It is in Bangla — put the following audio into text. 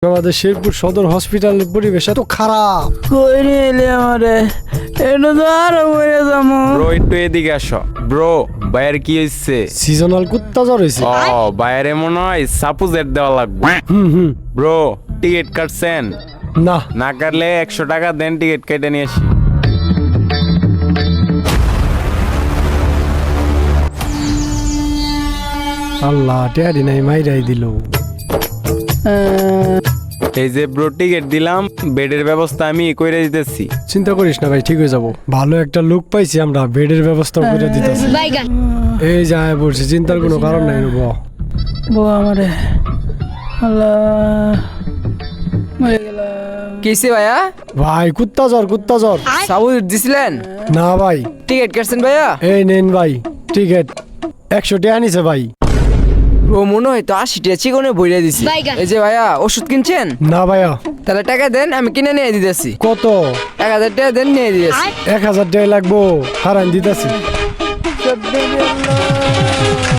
আমাদের শেরপুর সদর হসপিটালের পরিবেশ এত খারাপ। কই নিয়ে এলি আমারে? এটা তো আরো মরে যাবো। ব্রো একটু এদিকে আসো। ব্রো বাইরে কি হইছে? সিজনাল কুত্তা জ্বর হয়েছে। ও বাইরে মনে হয় সাপোজের দেওয়া লাগবে। হুম ব্রো টিকিট কাটছেন? না না কাটলে 100 টাকা দেন, টিকিট কেটে নিয়ে আসি। আল্লাহ টেয়ারি নাই মাইরাই দিল। এই যে ব্রো টিকিট দিলাম, বেডের ব্যবস্থা আমি কইরে দিতেছি। চিন্তা করিস না ভাই, ঠিক হয়ে যাবো। ভালো একটা লোক পাইছি আমরা, বেডের ব্যবস্থা করে দিতেছি। এই যায় পড়ছি, চিন্তার কোনো কারণ নাই। বউ আমারে আল্লাহ মরে গেলাম। কিসে ভাইয়া? ভাই কুত্তা জ্বর। সাবুজ দিছিলেন? না ভাই। টিকিট কাটছেন ভাইয়া? এই নেন ভাই টিকিট, 100 টাকা নিছে ভাই। ও মনে হয় তো 80 টাকা চিকনে বইরে দিছি। এই যে ভাইয়া ওষুধ কিনছেন? না ভাইয়া। তাহলে টাকা দেন, আমি কিনে নিয়ে দিতেছি। কত? 1000 টাকা দেন, নিয়ে দিতেছি। 1000 টাকা লাগবো, হারান দিতেছি। সত্যি আল্লাহ